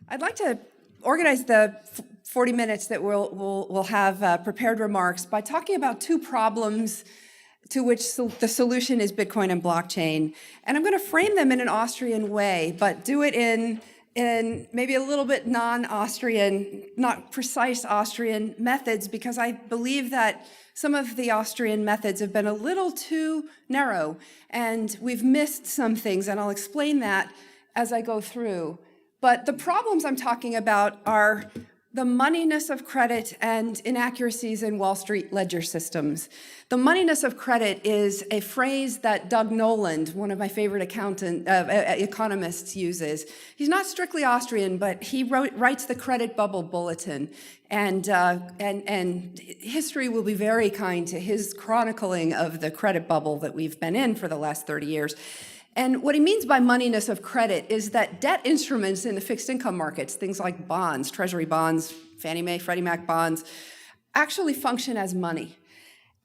I'd like to organize the 40 minutes that we'll have prepared remarks by talking about two problems to which the solution is Bitcoin and blockchain. And I'm going to frame them in an Austrian way, but do it in maybe a little bit non-Austrian, not precise Austrian methods, because I believe that some of the Austrian methods have been a little too narrow, and we've missed some things, and I'll explain that as I go through. But the problems I'm talking about are the moneyness of credit and inaccuracies in Wall Street ledger systems. The moneyness of credit is a phrase that Doug Noland, one of my favorite economists, uses. He's not strictly Austrian, but he writes the Credit Bubble Bulletin. And history will be very kind to his chronicling of the credit bubble that we've been in for the last 30 years. And what he means by moneyness of credit is that debt instruments in the fixed income markets, things like bonds, treasury bonds, Fannie Mae, Freddie Mac bonds, actually function as money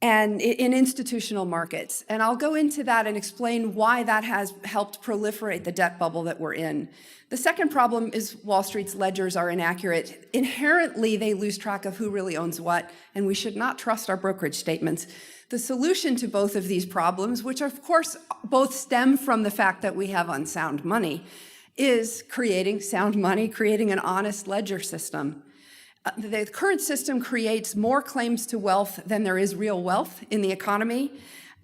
and in institutional markets. And I'll go into that and explain why that has helped proliferate the debt bubble that we're in. The second problem is Wall Street's ledgers are inaccurate. Inherently, they lose track of who really owns what, and we should not trust our brokerage statements. The solution to both of these problems, which of course both stem from the fact that we have unsound money, is creating sound money, creating an honest ledger system. The current system creates more claims to wealth than there is real wealth in the economy,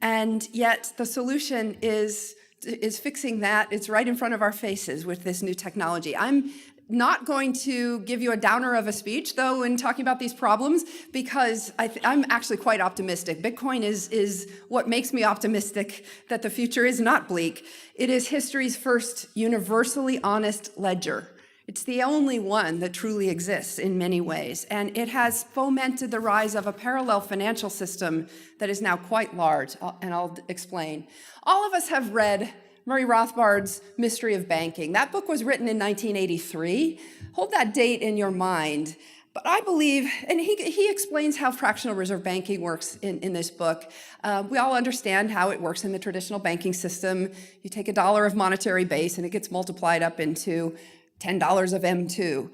and yet the solution is fixing that. It's right in front of our faces with this new technology. I'm not going to give you a downer of a speech, though, in talking about these problems, because I'm actually quite optimistic. Bitcoin is what makes me optimistic that the future is not bleak. It is history's first universally honest ledger. It's the only one that truly exists in many ways, and it has fomented the rise of a parallel financial system that is now quite large, and I'll explain. All of us have read Murray Rothbard's Mystery of Banking. That book was written in 1983. Hold that date in your mind. But I believe, and he explains how fractional reserve banking works in this book. We all understand how it works in the traditional banking system. You take $1 of monetary base and it gets multiplied up into $10 of M2.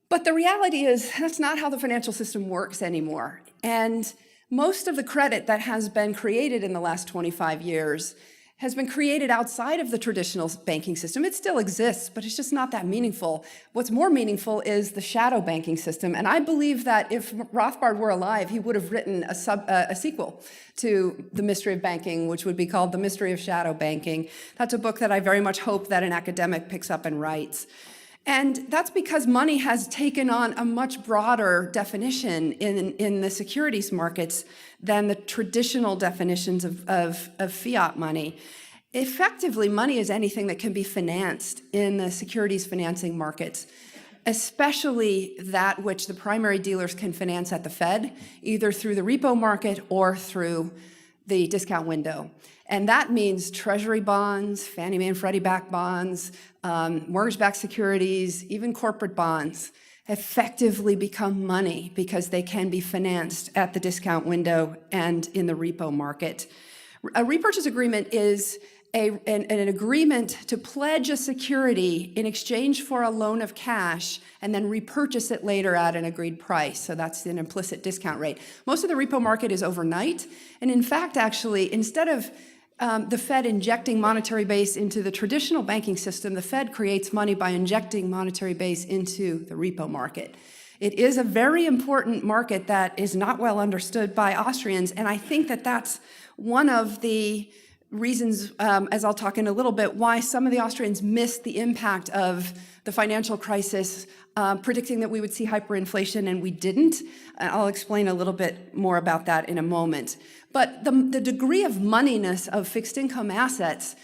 But the reality is that's not how the financial system works anymore. And most of the credit that has been created in the last 25 years has been created outside of the traditional banking system. It still exists, but it's just not that meaningful. What's more meaningful is the shadow banking system. And I believe that if Rothbard were alive, he would have written a sequel to The Mystery of Banking, which would be called The Mystery of Shadow Banking. That's a book that I very much hope that an academic picks up and writes. And that's because money has taken on a much broader definition in the securities markets than the traditional definitions of fiat money. Effectively, money is anything that can be financed in the securities financing markets, especially that which the primary dealers can finance at the Fed, either through the repo market or through the discount window. And that means treasury bonds, Fannie Mae and Freddie Mac bonds, mortgage-backed securities, even corporate bonds effectively become money because they can be financed at the discount window and in the repo market. A repurchase agreement is an agreement to pledge a security in exchange for a loan of cash and then repurchase it later at an agreed price. So that's an implicit discount rate. Most of the repo market is overnight. And in fact, actually, instead of the Fed injecting monetary base into the traditional banking system, the Fed creates money by injecting monetary base into the repo market. It is a very important market that is not well understood by Austrians, and I think that that's one of the reasons, as I'll talk in a little bit, why some of the Austrians missed the impact of the financial crisis, predicting that we would see hyperinflation, and we didn't. I'll explain a little bit more about that in a moment. But the degree of moneyness of fixed income assets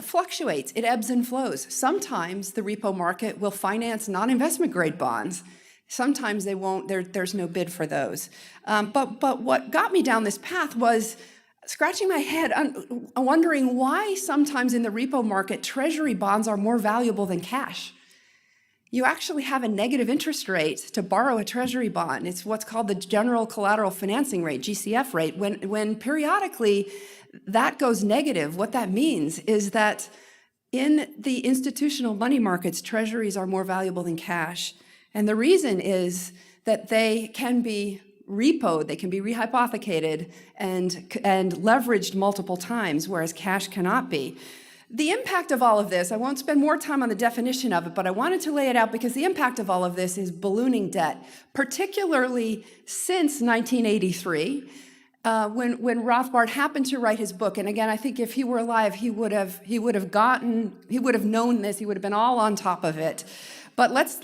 fluctuates. It ebbs and flows. Sometimes the repo market will finance non-investment grade bonds. Sometimes they won't. There's no bid for those. But what got me down this path was scratching my head, wondering why sometimes in the repo market, treasury bonds are more valuable than cash. You actually have a negative interest rate to borrow a treasury bond. It's what's called the general collateral financing rate, GCF rate. When periodically that goes negative, what that means is that in the institutional money markets, treasuries are more valuable than cash. And the reason is that they can be repoed, they can be rehypothecated and leveraged multiple times, whereas cash cannot be. The impact of all of this, I won't spend more time on the definition of it, but I wanted to lay it out because the impact of all of this is ballooning debt, particularly since 1983, when Rothbard happened to write his book. And again, I think if he were alive, he would have known this, he would have been all on top of it. But let's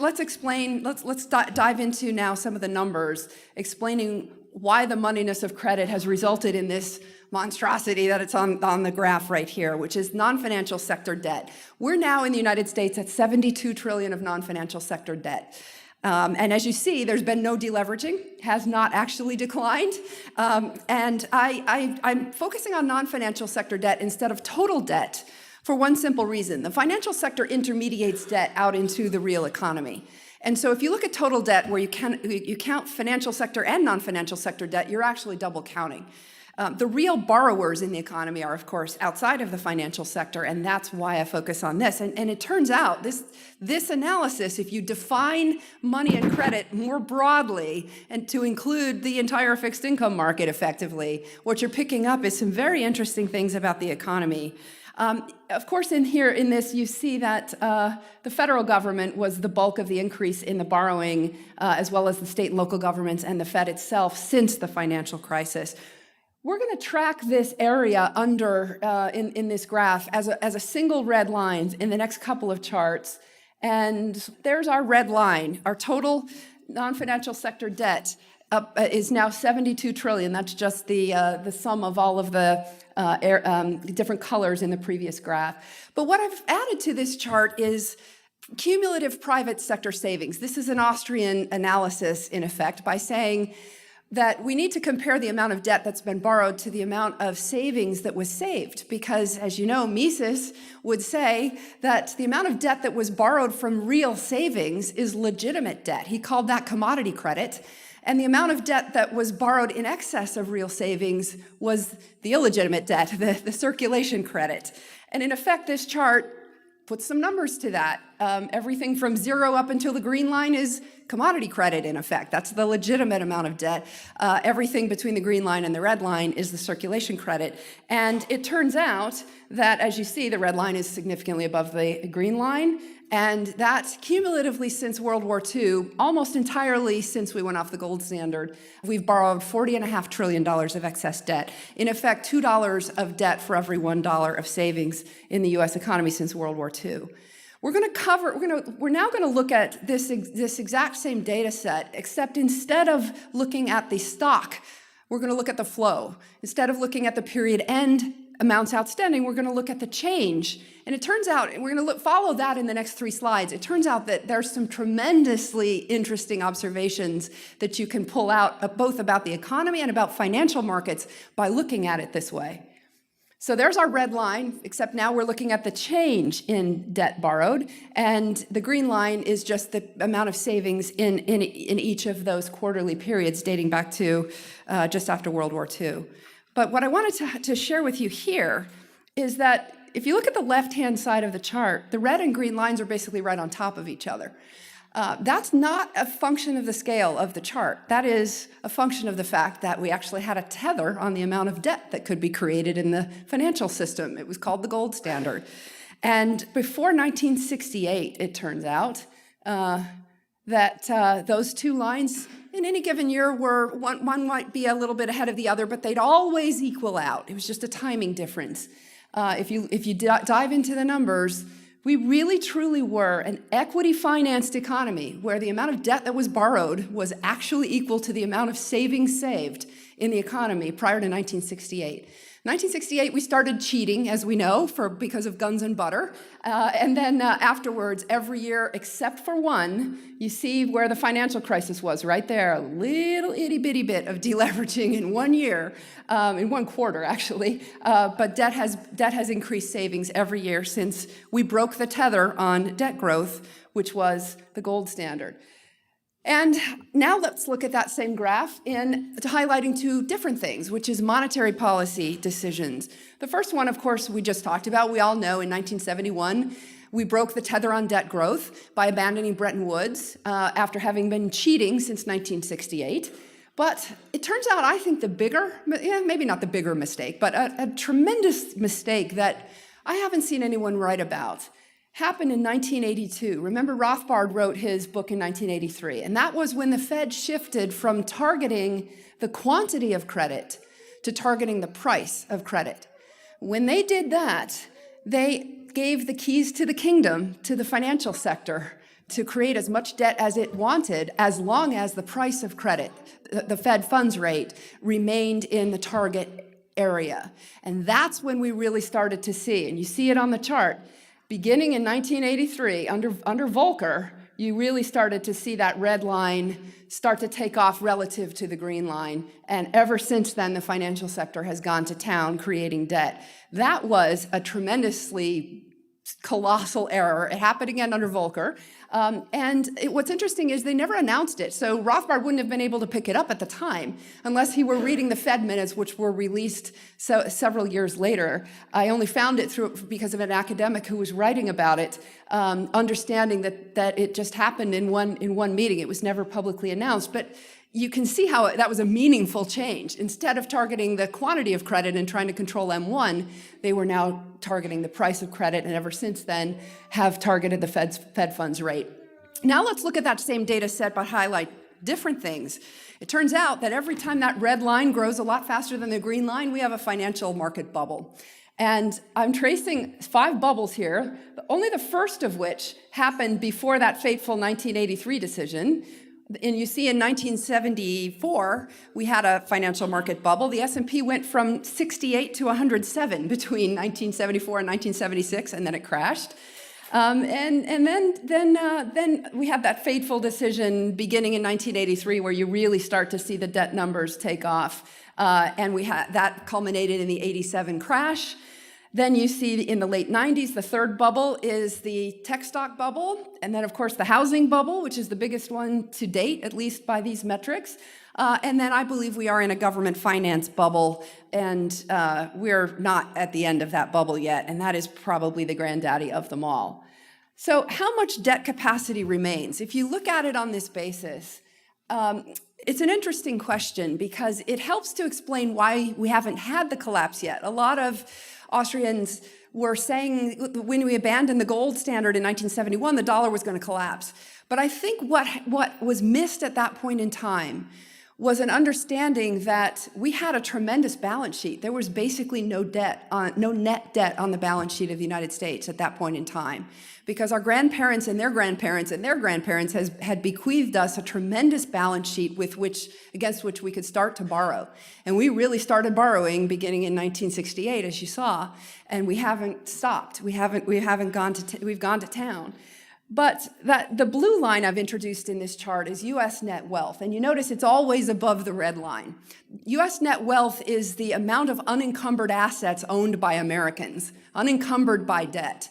dive into now some of the numbers, explaining why the moneyness of credit has resulted in this monstrosity that it's on the graph right here, which is non-financial sector debt. We're now in the United States at 72 trillion of non-financial sector debt. And as you see, there's been no deleveraging, has not actually declined. And I'm focusing on non-financial sector debt instead of total debt for one simple reason. The financial sector intermediates debt out into the real economy. And so if you look at total debt, where you count financial sector and non-financial sector debt, you're actually double counting. The real borrowers in the economy are, of course, outside of the financial sector, and that's why I focus on this. And it turns out this analysis, if you define money and credit more broadly and to include the entire fixed income market effectively, what you're picking up is some very interesting things about the economy. Of course, in this, you see that the federal government was the bulk of the increase in the borrowing, as well as the state and local governments and the Fed itself since the financial crisis. We're going to track this area under in this graph as a single red line in the next couple of charts. And there's our red line. Our total non-financial sector debt is now 72 trillion. That's just the sum of all of the different colors in the previous graph. But what I've added to this chart is cumulative private sector savings. This is an Austrian analysis, in effect, by saying that we need to compare the amount of debt that's been borrowed to the amount of savings that was saved. Because, as you know, Mises would say that the amount of debt that was borrowed from real savings is legitimate debt. He called that commodity credit. And the amount of debt that was borrowed in excess of real savings was the illegitimate debt, the circulation credit. And in effect, this chart puts some numbers to that. Everything from 0 up until the green line is commodity credit, in effect. That's the legitimate amount of debt. Everything between the green line and the red line is the circulation credit. And it turns out that, as you see, the red line is significantly above the green line. And that cumulatively since World War II, almost entirely since we went off the gold standard, we've borrowed $40.5 trillion of excess debt. In effect, $2 of debt for every $1 of savings in the US economy since World War II. We're now going to look at this exact same data set, except instead of looking at the stock, we're going to look at the flow. Instead of looking at the period end amounts outstanding, we're going to look at the change. And it turns out, and we're going to follow that in the next 3 slides, it turns out that there's some tremendously interesting observations that you can pull out, both about the economy and about financial markets, by looking at it this way. So there's our red line, except now we're looking at the change in debt borrowed, and the green line is just the amount of savings in each of those quarterly periods dating back to just after World War II. But what I wanted to share with you here is that if you look at the left-hand side of the chart, the red and green lines are basically right on top of each other. That's not a function of the scale of the chart. That is a function of the fact that we actually had a tether on the amount of debt that could be created in the financial system. It was called the gold standard. And before 1968, it turns out that those two lines in any given year were, one might be a little bit ahead of the other, but they'd always equal out. It was just a timing difference. If you dive into the numbers, we really truly were an equity-financed economy where the amount of debt that was borrowed was actually equal to the amount of savings saved in the economy prior to 1968. 1968, we started cheating, as we know, because of guns and butter. And then afterwards, every year except for one, you see where the financial crisis was, right there, a little itty-bitty bit of deleveraging in 1 year, in 1 quarter, actually. But debt has increased savings every year since we broke the tether on debt growth, which was the gold standard. And now let's look at that same graph in highlighting two different things, which is monetary policy decisions. The first one, of course, we just talked about. We all know in 1971, we broke the tether on debt growth by abandoning Bretton Woods after having been cheating since 1968. But it turns out, I think the bigger, maybe not the bigger mistake, but a tremendous mistake that I haven't seen anyone write about happened in 1982. Remember, Rothbard wrote his book in 1983, and that was when the Fed shifted from targeting the quantity of credit to targeting the price of credit. When they did that, they gave the keys to the kingdom to the financial sector to create as much debt as it wanted, as long as the price of credit, the Fed funds rate, remained in the target area. And that's when we really started to see, and you see it on the chart, beginning in 1983, under Volcker, you really started to see that red line start to take off relative to the green line. And ever since then, the financial sector has gone to town creating debt. That was a tremendously colossal error. It happened again under Volcker. What's interesting is they never announced it. So Rothbard wouldn't have been able to pick it up at the time unless he were reading the Fed minutes, which were released several years later. I only found it because of an academic who was writing about it, understanding that it just happened in one meeting. It was never publicly announced. But you can see how that was a meaningful change. Instead of targeting the quantity of credit and trying to control M1, they were now targeting the price of credit, and ever since then have targeted the Fed funds rate. Now let's look at that same data set but highlight different things. It turns out that every time that red line grows a lot faster than the green line, we have a financial market bubble. And I'm tracing 5 bubbles here, only the first of which happened before that fateful 1983 decision. And you see in 1974, we had a financial market bubble. The S&P went from 68 to 107 between 1974 and 1976, and then it crashed. Then we had that fateful decision beginning in 1983 where you really start to see the debt numbers take off. And that culminated in the 87 crash. Then you see in the late 90s, the third bubble is the tech stock bubble. And then, of course, the housing bubble, which is the biggest one to date, at least by these metrics. And then I believe we are in a government finance bubble, and we're not at the end of that bubble yet. And that is probably the granddaddy of them all. So how much debt capacity remains? If you look at it on this basis, it's an interesting question because it helps to explain why we haven't had the collapse yet. A lot of Austrians were saying when we abandoned the gold standard in 1971, the dollar was going to collapse. But I think what was missed at that point in time was an understanding that we had a tremendous balance sheet. There was basically no net debt on the balance sheet of the United States at that point in time, because our grandparents and their grandparents and their grandparents had bequeathed us a tremendous balance sheet against which we could start to borrow. And we really started borrowing beginning in 1968, as you saw, and we haven't stopped. We've gone to town. But the blue line I've introduced in this chart is U.S. net wealth. And you notice it's always above the red line. U.S. net wealth is the amount of unencumbered assets owned by Americans, unencumbered by debt.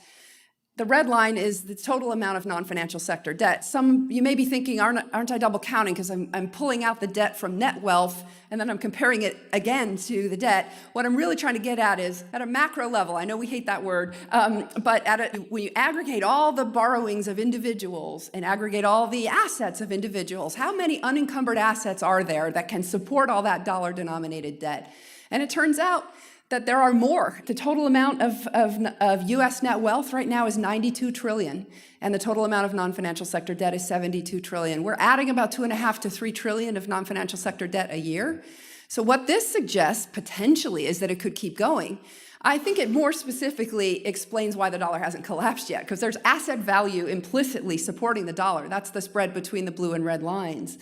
The red line is the total amount of non-financial sector debt. You may be thinking, aren't I double counting because I'm pulling out the debt from net wealth and then I'm comparing it again to the debt. What I'm really trying to get at is at a macro level, I know we hate that word, but when you aggregate all the borrowings of individuals and aggregate all the assets of individuals, how many unencumbered assets are there that can support all that dollar-denominated debt? And it turns out that there are more. The total amount of U.S. net wealth right now is $92 trillion, and the total amount of non-financial sector debt is $72 trillion. We're adding about $2.5 to $3 trillion of non-financial sector debt a year. So what this suggests, potentially, is that it could keep going. I think it more specifically explains why the dollar hasn't collapsed yet, because there's asset value implicitly supporting the dollar. That's the spread between the blue and red lines.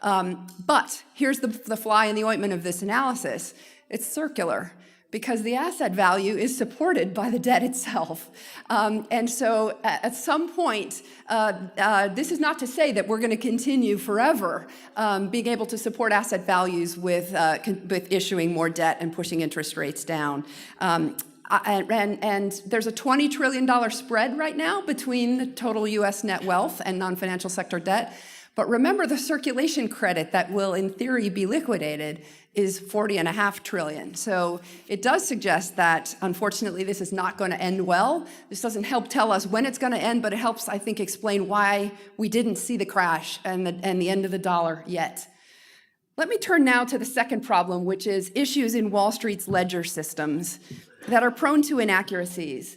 But here's the fly in the ointment of this analysis. It's circular, because the asset value is supported by the debt itself. And so at some point, this is not to say that we're going to continue forever being able to support asset values with issuing more debt and pushing interest rates down. And there's a $20 trillion spread right now between the total U.S. net wealth and non-financial sector debt. But remember, the circulation credit that will, in theory, be liquidated is 40.5 trillion. So it does suggest that, unfortunately, this is not going to end well. This doesn't help tell us when it's going to end, but it helps, I think, explain why we didn't see the crash and the end of the dollar yet. Let me turn now to the second problem, which is issues in Wall Street's ledger systems that are prone to inaccuracies.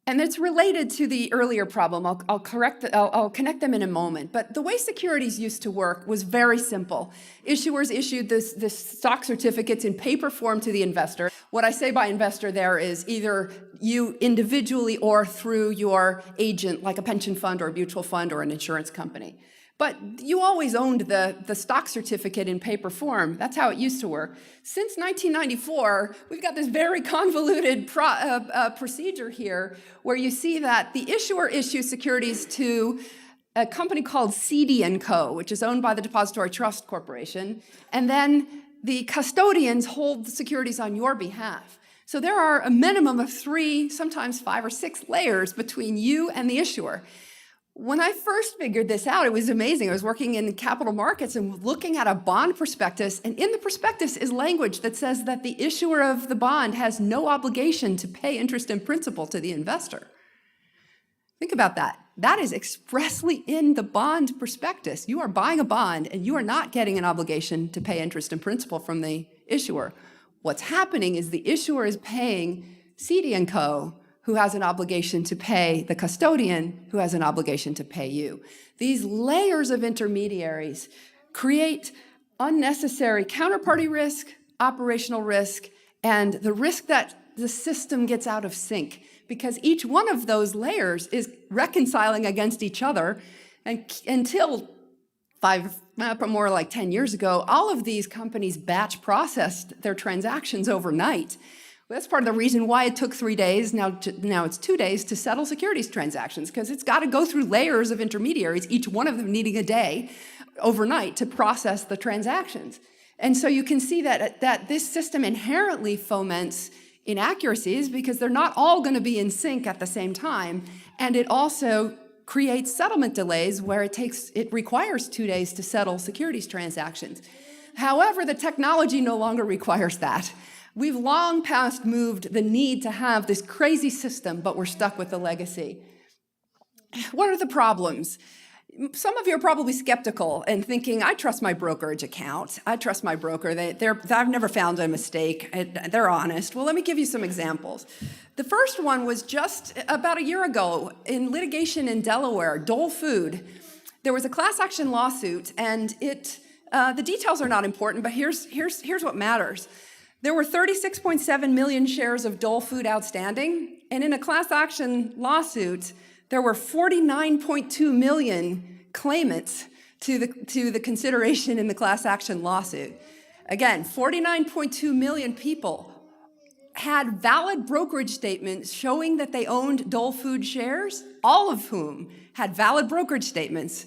And it's related to the earlier problem. I'll connect them in a moment. But the way securities used to work was very simple. Issuers issued this stock certificates in paper form to the investor. What I say by investor there is either you individually or through your agent, like a pension fund or a mutual fund or an insurance company. But you always owned the stock certificate in paper form. That's how it used to work. Since 1994, we've got this very convoluted procedure here where you see that the issuer issues securities to a company called CD & Co., which is owned by the Depository Trust Corporation, and then the custodians hold the securities on your behalf. So there are a minimum of 3, sometimes 5 or 6 layers between you and the issuer. When I first figured this out, it was amazing. I was working in capital markets and looking at a bond prospectus, and in the prospectus is language that says that the issuer of the bond has no obligation to pay interest and principal to the investor. Think about that. That is expressly in the bond prospectus. You are buying a bond, and you are not getting an obligation to pay interest and principal from the issuer. What's happening is the issuer is paying CD & Co., who has an obligation to pay the custodian, who has an obligation to pay you. These layers of intermediaries create unnecessary counterparty risk, operational risk, and the risk that the system gets out of sync, because each one of those layers is reconciling against each other. And until more like 10 years ago, all of these companies batch processed their transactions overnight. Well, that's part of the reason why it took 3 days, now it's 2 days, to settle securities transactions, because it's got to go through layers of intermediaries, each one of them needing a day overnight to process the transactions. And so you can see that this system inherently foments inaccuracies because they're not all going to be in sync at the same time, and it also creates settlement delays where it requires 2 days to settle securities transactions. However, the technology no longer requires that. We've long past moved the need to have this crazy system, but we're stuck with the legacy. What are the problems? Some of you are probably skeptical and thinking, I trust my brokerage account. I trust my broker. I've never found a mistake. They're honest. Well, let me give you some examples. The first one was just about a year ago in litigation in Delaware, Dole Food. There was a class action lawsuit, and the details are not important, but here's what matters. There were 36.7 million shares of Dole Food outstanding, and in a class action lawsuit, there were 49.2 million claimants to the consideration in the class action lawsuit. Again, 49.2 million people had valid brokerage statements showing that they owned Dole Food shares, all of whom had valid brokerage statements.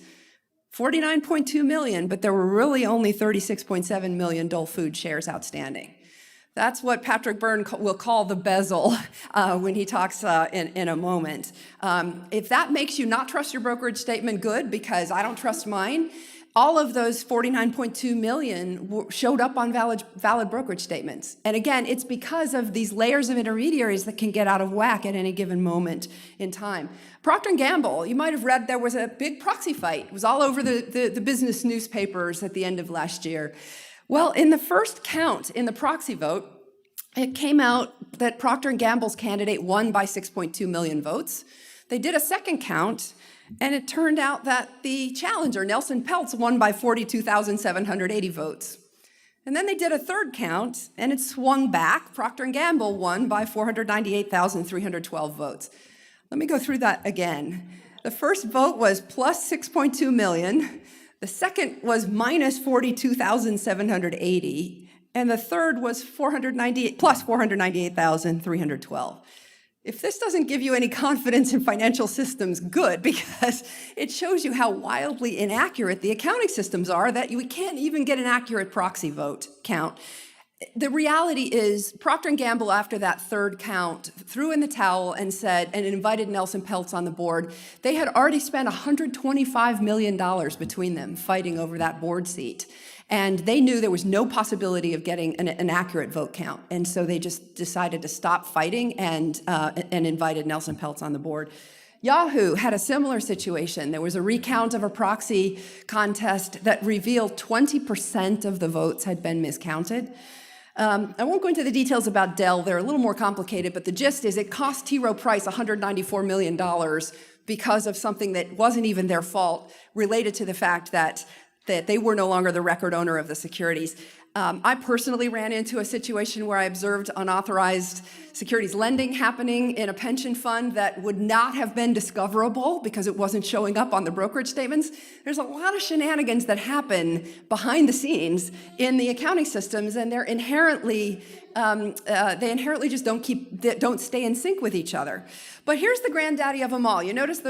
49.2 million, but there were really only 36.7 million Dole Food shares outstanding. That's what Patrick Byrne will call the bezel when he talks in a moment. If that makes you not trust your brokerage statement, good, because I don't trust mine. All of those 49.2 million showed up on valid brokerage statements. And again, it's because of these layers of intermediaries that can get out of whack at any given moment in time. Procter & Gamble, you might have read there was a big proxy fight. It was all over the business newspapers at the end of last year. Well, in the first count in the proxy vote, it came out that Procter & Gamble's candidate won by 6.2 million votes. They did a second count, and it turned out that the challenger, Nelson Peltz, won by 42,780 votes. And then they did a third count, and it swung back. Procter & Gamble won by 498,312 votes. Let me go through that again. The first vote was plus 6.2 million. The second was minus 42,780, and the third was plus 498,312. If this doesn't give you any confidence in financial systems, good, because it shows you how wildly inaccurate the accounting systems are that we can't even get an accurate proxy vote count. the reality is Procter & Gamble, after that third count, threw in the towel and said, and invited Nelson Peltz on the board. They had already spent $125 million between them fighting over that board seat. And they knew there was no possibility of getting an accurate vote count. And so they just decided to stop fighting and invited Nelson Peltz on the board. Yahoo had a similar situation. There was a recount of a proxy contest that revealed 20% of the votes had been miscounted. I won't go into the details about Dell. They're a little more complicated, but the gist is it cost T. Rowe Price $194 million because of something that wasn't even their fault, related to the fact that they were no longer the record owner of the securities. I personally ran into a situation where I observed unauthorized securities lending happening in a pension fund that would not have been discoverable because it wasn't showing up on the brokerage statements. There's a lot of shenanigans that happen behind the scenes in the accounting systems, and they're inherently just don't stay in sync with each other. But here's the granddaddy of them all. You notice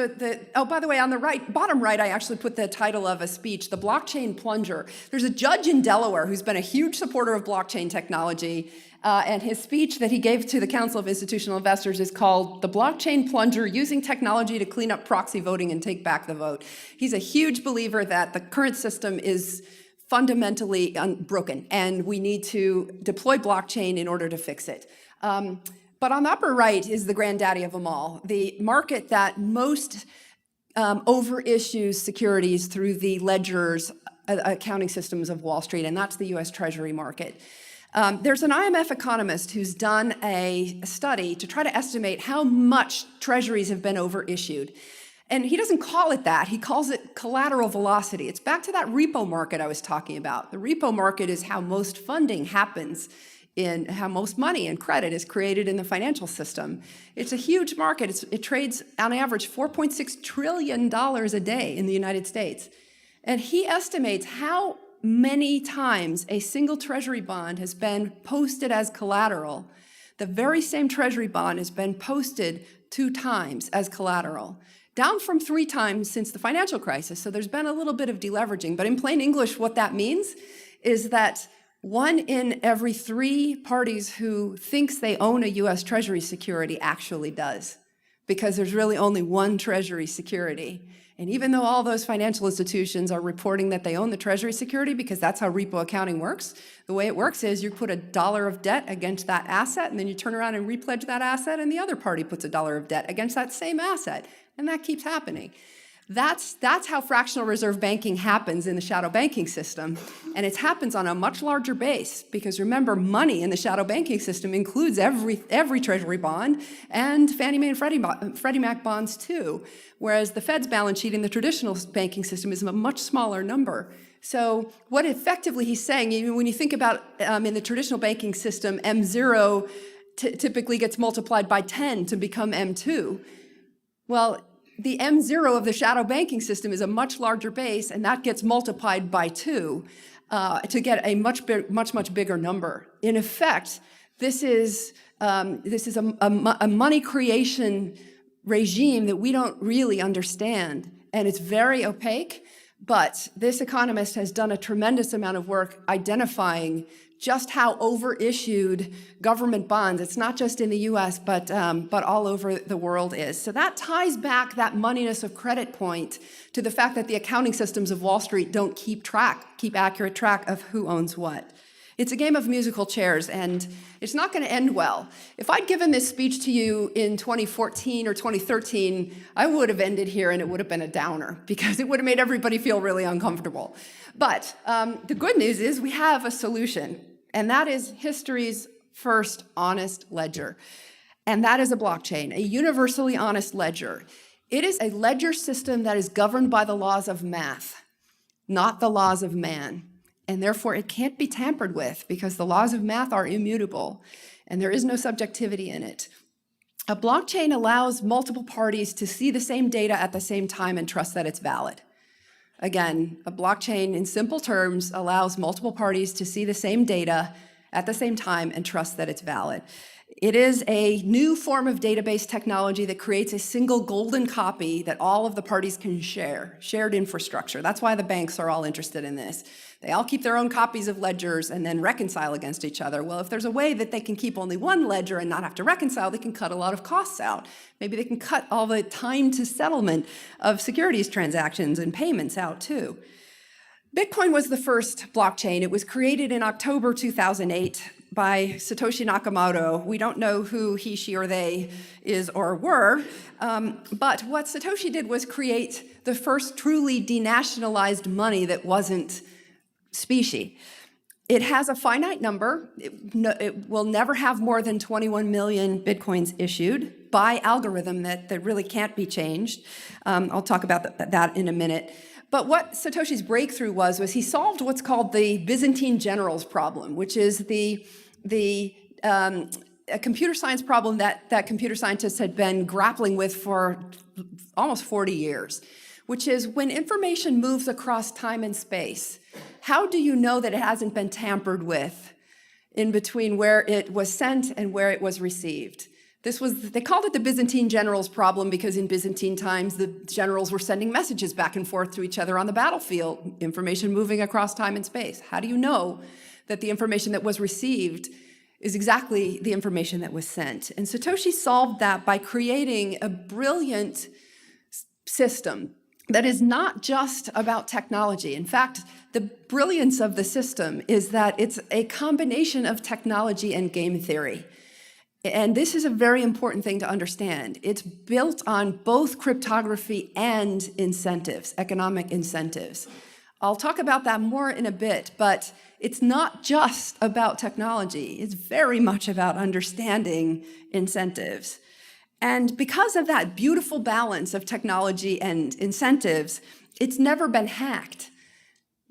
oh, by the way, on the right, bottom right, I actually put the title of a speech, The Blockchain Plunger. There's a judge in Delaware who's been a huge supporter of blockchain technology, and his speech that he gave to the Council of Institutional Investors is called The Blockchain Plunger, Using Technology to Clean Up Proxy Voting and Take Back the Vote. He's a huge believer that the current system is fundamentally broken, and we need to deploy blockchain in order to fix it. But on the upper right is the granddaddy of them all, the market that most overissues securities through the ledgers, accounting systems of Wall Street, and that's the US Treasury market. There's an IMF economist who's done a study to try to estimate how much treasuries have been overissued. And he doesn't call it that, he calls it collateral velocity. It's back to that repo market I was talking about. The repo market is how most funding happens, in how most money and credit is created in the financial system. It's a huge market. It trades on average $4.6 trillion a day in the United States. And he estimates how many times a single treasury bond has been posted as collateral. The very same treasury bond has been posted 2 times as collateral, down from 3 times since the financial crisis. So there's been a little bit of deleveraging. But in plain English, what that means is that 1 in every 3 parties who thinks they own a US Treasury security actually does, because there's really only 1 Treasury security. And even though all those financial institutions are reporting that they own the Treasury security, because that's how repo accounting works, the way it works is you put $1 of debt against that asset, and then you turn around and repledge that asset, and the other party puts $1 of debt against that same asset. And that keeps happening. That's how fractional reserve banking happens in the shadow banking system. And it happens on a much larger base, because remember, money in the shadow banking system includes every treasury bond and Fannie Mae and Freddie Mac bonds too, whereas the Fed's balance sheet in the traditional banking system is a much smaller number. So what effectively he's saying, when you think about in the traditional banking system, M0 typically gets multiplied by 10 to become M2. Well, the M0 of the shadow banking system is a much larger base, and that gets multiplied by 2 to get a much bigger number. In effect, this is a money creation regime that we don't really understand, and it's very opaque. But this economist has done a tremendous amount of work identifying just how overissued government bonds, it's not just in the US, but all over the world is. So that ties back that moneyness of credit point to the fact that the accounting systems of Wall Street don't keep accurate track of who owns what. It's a game of musical chairs, and it's not going to end well. If I'd given this speech to you in 2014 or 2013, I would have ended here and it would have been a downer, because it would have made everybody feel really uncomfortable. But the good news is we have a solution, and that is history's first honest ledger. And that is a blockchain, a universally honest ledger. It is a ledger system that is governed by the laws of math, not the laws of man. And therefore, it can't be tampered with, because the laws of math are immutable, and there is no subjectivity in it. A blockchain allows multiple parties to see the same data at the same time and trust that it's valid. Again, a blockchain, in simple terms, allows multiple parties to see the same data at the same time and trust that it's valid. It is a new form of database technology that creates a single golden copy that all of the parties can share, shared infrastructure. That's why the banks are all interested in this. They all keep their own copies of ledgers and then reconcile against each other. Well, if there's a way that they can keep only one ledger and not have to reconcile, they can cut a lot of costs out. Maybe they can cut all the time to settlement of securities transactions and payments out too. Bitcoin was the first blockchain. It was created in October 2008 by Satoshi Nakamoto. We don't know who he, she, or they is or were, but what Satoshi did was create the first truly denationalized money that wasn't specie. It has a finite number. It will never have more than 21 million Bitcoins issued by algorithm that really can't be changed. I'll talk about that in a minute. But what Satoshi's breakthrough was he solved what's called the Byzantine generals problem, which is a computer science problem that computer scientists had been grappling with for almost 40 years, which is when information moves across time and space, how do you know that it hasn't been tampered with in between where it was sent and where it was received? They called it the Byzantine generals problem because in Byzantine times, the generals were sending messages back and forth to each other on the battlefield, information moving across time and space. How do you know that the information that was received is exactly the information that was sent? And Satoshi solved that by creating a brilliant system that is not just about technology. In fact, the brilliance of the system is that it's a combination of technology and game theory. And this is a very important thing to understand. It's built on both cryptography and incentives, economic incentives. I'll talk about that more in a bit, but it's not just about technology. It's very much about understanding incentives. And because of that beautiful balance of technology and incentives, it's never been hacked.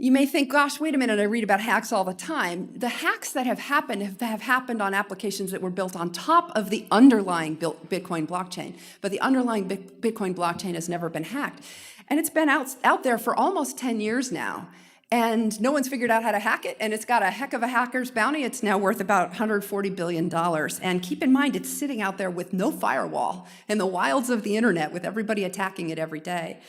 You may think, gosh, wait a minute, I read about hacks all the time. The hacks that have happened on applications that were built on top of the underlying Bitcoin blockchain. But the underlying Bitcoin blockchain has never been hacked. And it's been out there for almost 10 years now. And no one's figured out how to hack it. And it's got a heck of a hacker's bounty. It's now worth about $140 billion. And keep in mind, it's sitting out there with no firewall in the wilds of the internet with everybody attacking it every day.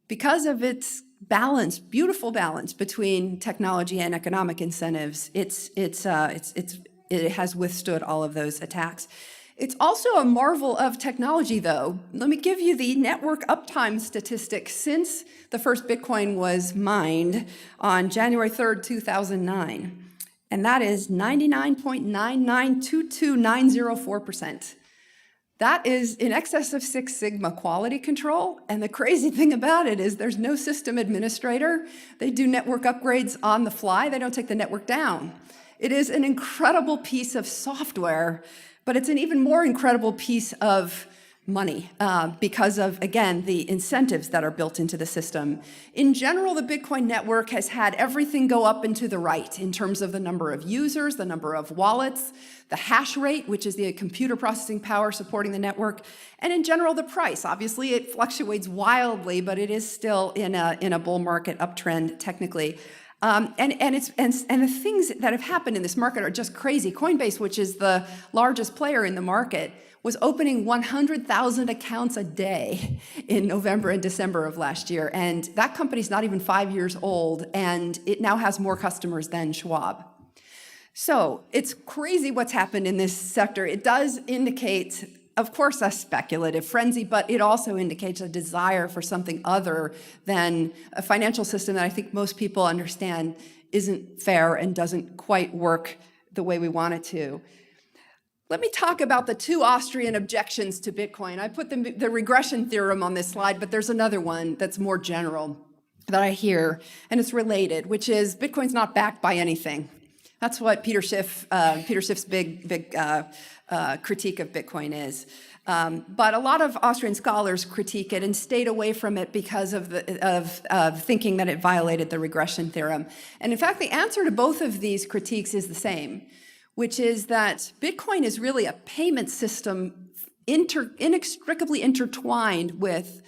Because of its balance, beautiful balance between technology and economic incentives, it has withstood all of those attacks. It's also a marvel of technology, though. Let me give you the network uptime statistic since the first Bitcoin was mined on January 3rd, 2009. And that is 99.9922904%. That is in excess of 6 sigma quality control. And the crazy thing about it is there's no system administrator. They do network upgrades on the fly. They don't take the network down. It is an incredible piece of software, but it's an even more incredible piece of money because of, again, the incentives that are built into the system. In general, the Bitcoin network has had everything go up and to the right in terms of the number of users, the number of wallets, the hash rate, which is the computer processing power supporting the network, and in general, the price. Obviously, it fluctuates wildly, but it is still in a bull market uptrend technically. And the things that have happened in this market are just crazy. Coinbase, which is the largest player in the market, was opening 100,000 accounts a day in November and December of last year. And that company's not even 5 years old, and it now has more customers than Schwab. So it's crazy what's happened in this sector. It does indicate, of course, a speculative frenzy, but it also indicates a desire for something other than a financial system that I think most people understand isn't fair and doesn't quite work the way we want it to. Let me talk about the two Austrian objections to Bitcoin. I put the regression theorem on this slide, but there's another one that's more general that I hear, and it's related, which is Bitcoin's not backed by anything. That's what Peter Schiff's big critique of Bitcoin is. But a lot of Austrian scholars critique it and stayed away from it because of thinking that it violated the regression theorem. And in fact, the answer to both of these critiques is the same, which is that Bitcoin is really a payment system inextricably intertwined with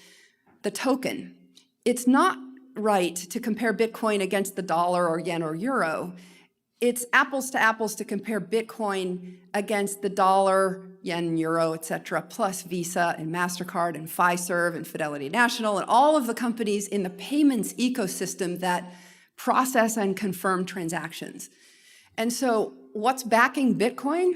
the token. It's not right to compare Bitcoin against the dollar or yen or euro. it's apples to compare Bitcoin against the dollar, yen, euro, et cetera, plus Visa and MasterCard and Fiserv and Fidelity National and all of the companies in the payments ecosystem that process and confirm transactions. And so what's backing Bitcoin?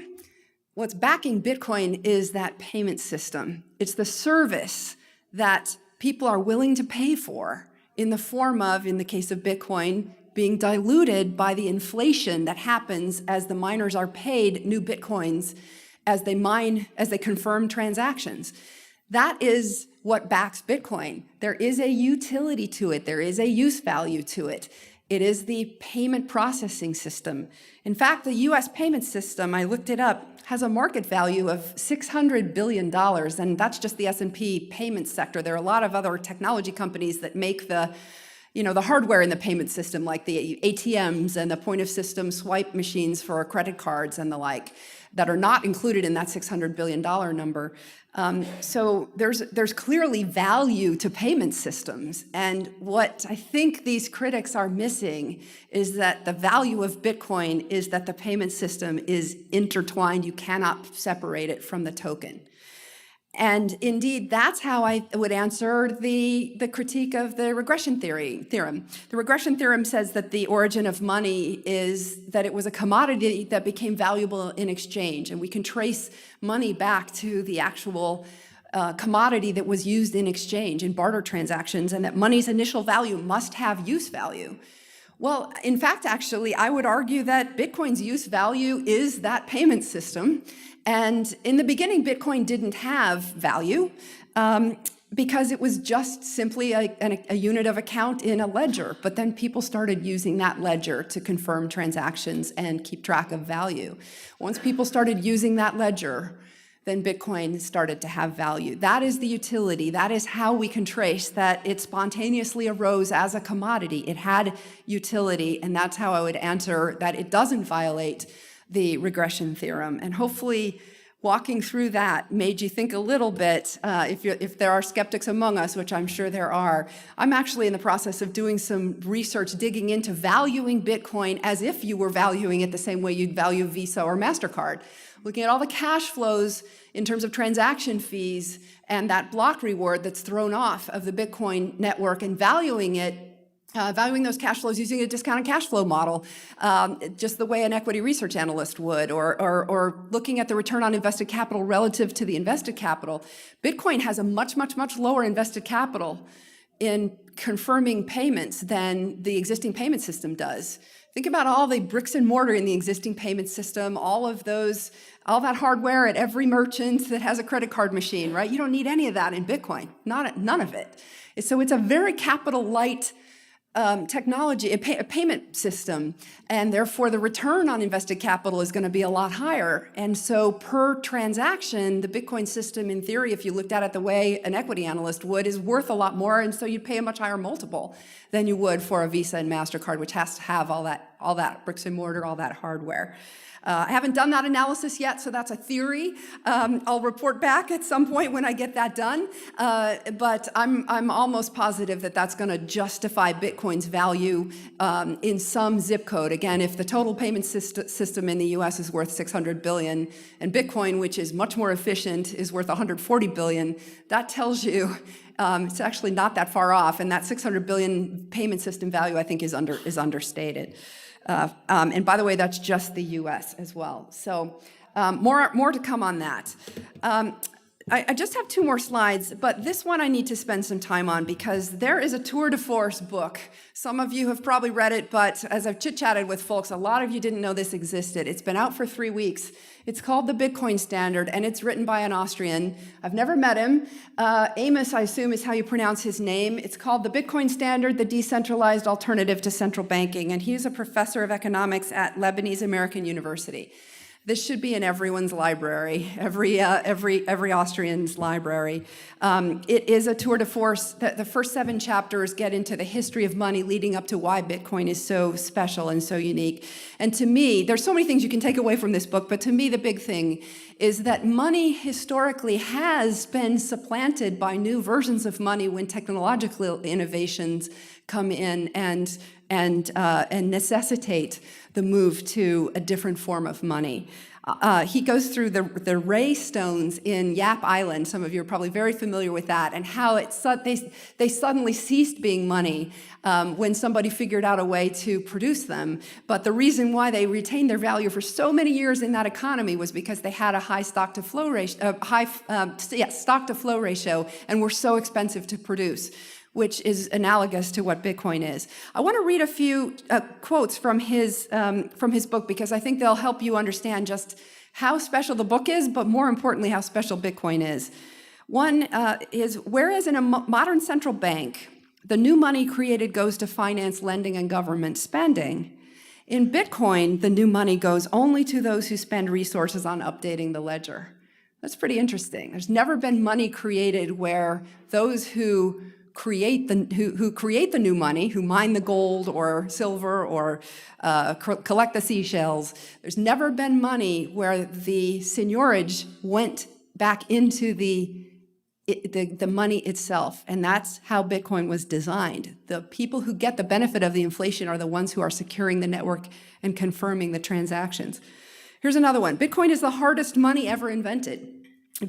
What's backing Bitcoin is that payment system. It's the service that people are willing to pay for in the form of, in the case of Bitcoin, being diluted by the inflation that happens as the miners are paid new Bitcoins as they mine, as they confirm transactions. That is what backs Bitcoin. There is a utility to it. There is a use value to it. It is the payment processing system. In fact, the US payment system, I looked it up, has a market value of $600 billion, and that's just the S&P payment sector. There are a lot of other technology companies that make the hardware in the payment system, like the ATMs and the point of system swipe machines for credit cards and the like, that are not included in that $600 billion number. So there's clearly value to payment systems. And what I think these critics are missing is that the value of Bitcoin is that the payment system is intertwined. You cannot separate it from the token. And indeed, that's how I would answer the critique of the regression theorem. The regression theorem says that the origin of money is that it was a commodity that became valuable in exchange. And we can trace money back to the actual commodity that was used in exchange in barter transactions, and that money's initial value must have use value. Well, in fact, actually, I would argue that Bitcoin's use value is that payment system. And in the beginning, Bitcoin didn't have value because it was just simply a unit of account in a ledger. But then people started using that ledger to confirm transactions and keep track of value. Once people started using that ledger, then Bitcoin started to have value. That is the utility. That is how we can trace that it spontaneously arose as a commodity. It had utility, and that's how I would answer that it doesn't violate the regression theorem. And hopefully walking through that made you think a little bit, if there are skeptics among us, which I'm sure there are. I'm actually in the process of doing some research, digging into valuing Bitcoin as if you were valuing it the same way you'd value Visa or MasterCard. Looking at all the cash flows in terms of transaction fees and that block reward that's thrown off of the Bitcoin network and valuing it, valuing those cash flows using a discounted cash flow model, just the way an equity research analyst would, or looking at the return on invested capital relative to the invested capital. Bitcoin has a much, much, much lower invested capital in confirming payments than the existing payment system does. Think about all the bricks and mortar in the existing payment system, all that hardware at every merchant that has a credit card machine, right? You don't need any of that in Bitcoin, none of it. So it's a very capital light technology, a payment system, and therefore the return on invested capital is going to be a lot higher. And so per transaction, the Bitcoin system, in theory, if you looked at it the way an equity analyst would, is worth a lot more, and so you'd pay a much higher multiple than you would for a Visa and MasterCard, which has to have all that bricks and mortar, all that hardware. I haven't done that analysis yet, so that's a theory. I'll report back at some point when I get that done. But I'm almost positive that that's going to justify Bitcoin's value in some zip code. Again, if the total payment system in the US is worth $600 billion, and Bitcoin, which is much more efficient, is worth $140 billion, that tells you it's actually not that far off, and that $600 billion payment system value, I think, is understated. And by the way, that's just the US as well. So more to come on that. I just have 2 more slides, but this one I need to spend some time on because there is a tour de force book. Some of you have probably read it, but as I've chit-chatted with folks, a lot of you didn't know this existed. It's been out for 3 weeks. It's called The Bitcoin Standard, and it's written by an Austrian. I've never met him. Amos, I assume, is how you pronounce his name. It's called The Bitcoin Standard, the Decentralized Alternative to Central Banking, and he's a professor of economics at Lebanese American University. This should be in everyone's library, every Austrian's library. It is a tour de force. The first 7 chapters get into the history of money leading up to why Bitcoin is so special and so unique. And to me, there's so many things you can take away from this book, but to me, the big thing is that money historically has been supplanted by new versions of money when technological innovations come in and necessitate the move to a different form of money. He goes through the Ray stones in Yap Island. Some of you are probably very familiar with that, and how they suddenly ceased being money when somebody figured out a way to produce them. But the reason why they retained their value for so many years in that economy was because they had a high stock-to-flow ratio, stock-to-flow ratio, and were so expensive to produce, which is analogous to what Bitcoin is. I want to read a few quotes from his book, because I think they'll help you understand just how special the book is, but more importantly, how special Bitcoin is. One is, whereas in a modern central bank, the new money created goes to finance lending and government spending, in Bitcoin, the new money goes only to those who spend resources on updating the ledger. That's pretty interesting. There's never been money created where those who create the new money, who mine the gold or silver or collect the seashells, there's never been money where the seigniorage went back into the money itself. And that's how Bitcoin was designed. The people who get the benefit of the inflation are the ones who are securing the network and confirming the transactions. Here's another one. Bitcoin is the hardest money ever invented.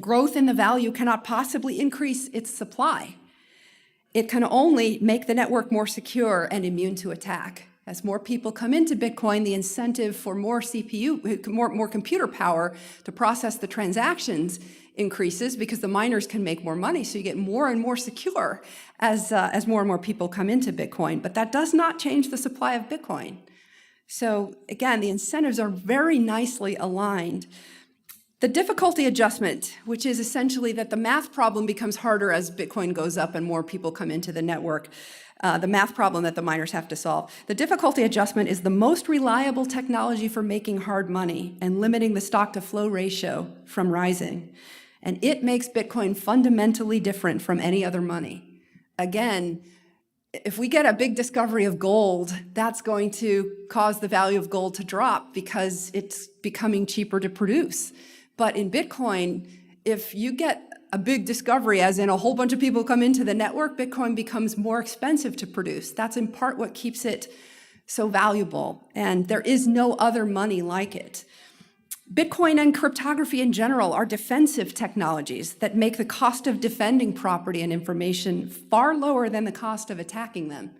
Growth in the value cannot possibly increase its supply. It can only make the network more secure and immune to attack. As more people come into Bitcoin, the incentive for more CPU, more computer power to process the transactions increases, because the miners can make more money, so you get more and more secure as more and more people come into Bitcoin. But that does not change the supply of Bitcoin. So again, the incentives are very nicely aligned. The difficulty adjustment, which is essentially that the math problem becomes harder as Bitcoin goes up and more people come into the network, the math problem that the miners have to solve. The difficulty adjustment is the most reliable technology for making hard money and limiting the stock-to-flow ratio from rising. And it makes Bitcoin fundamentally different from any other money. Again, if we get a big discovery of gold, that's going to cause the value of gold to drop because it's becoming cheaper to produce. But in Bitcoin, if you get a big discovery, as in a whole bunch of people come into the network, Bitcoin becomes more expensive to produce. That's in part what keeps it so valuable. And there is no other money like it. Bitcoin and cryptography in general are defensive technologies that make the cost of defending property and information far lower than the cost of attacking them.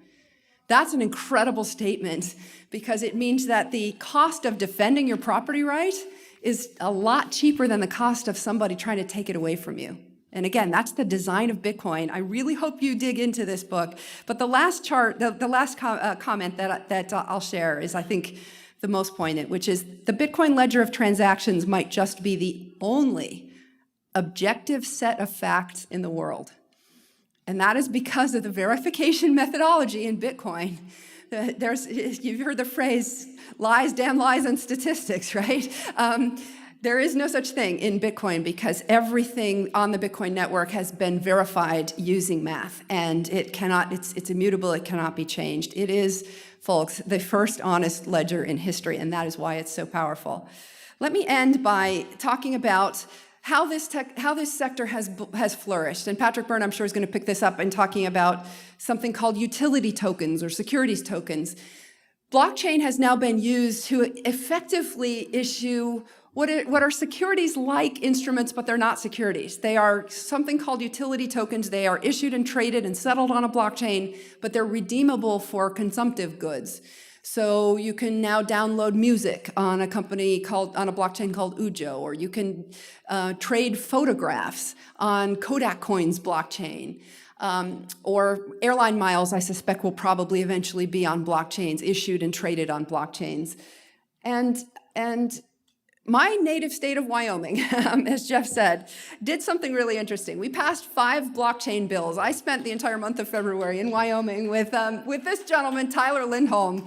That's an incredible statement, because it means that the cost of defending your property right is a lot cheaper than the cost of somebody trying to take it away from you. And again, that's the design of Bitcoin. I really hope you dig into this book. But the last chart, the last comment that I'll share is, I think, the most poignant, which is the Bitcoin ledger of transactions might just be the only objective set of facts in the world. And that is because of the verification methodology in Bitcoin. You've heard the phrase, lies, damn lies, and statistics, right? There is no such thing in Bitcoin, because everything on the Bitcoin network has been verified using math, and it's immutable, it cannot be changed. It is, folks, the first honest ledger in history, and that is why it's so powerful. Let me end by talking about how this sector has flourished. And Patrick Byrne, I'm sure, is going to pick this up in talking about something called utility tokens or securities tokens. Blockchain has now been used to effectively issue what are securities-like instruments, but they're not securities. They are something called utility tokens. They are issued and traded and settled on a blockchain, but they're redeemable for consumptive goods. So you can now download music on a blockchain called Ujo, or you can trade photographs on Kodak Coin's blockchain. Or airline miles, I suspect, will probably eventually be on blockchains, issued and traded on blockchains. And my native state of Wyoming, as Jeff said, did something really interesting. We passed 5 blockchain bills. I spent the entire month of February in Wyoming with this gentleman, Tyler Lindholm,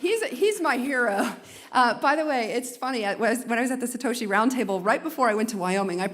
He's my hero. By the way, it's funny, when I was at the Satoshi Roundtable, right before I went to Wyoming, I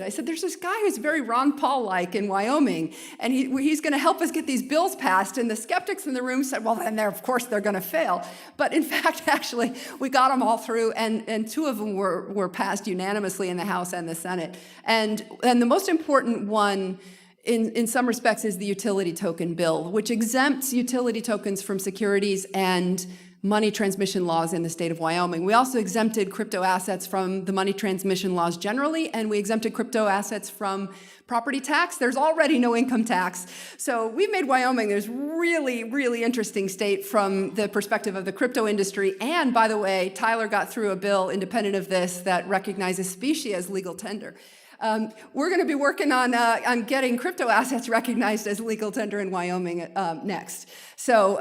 said, there's this guy who's very Ron Paul-like in Wyoming, and he's going to help us get these bills passed. And the skeptics in the room said, well, then of course they're going to fail. But in fact, actually, we got them all through, and two of them were passed unanimously in the House and the Senate. And the most important one, in some respects, is the utility token bill, which exempts utility tokens from securities and money transmission laws in the state of Wyoming. We also exempted crypto assets from the money transmission laws generally, and we exempted crypto assets from property tax. There's already no income tax. So we've made Wyoming this really, really interesting state from the perspective of the crypto industry. And by the way, Tyler got through a bill independent of this that recognizes specie as legal tender. We're going to be working on getting crypto assets recognized as legal tender in Wyoming next. So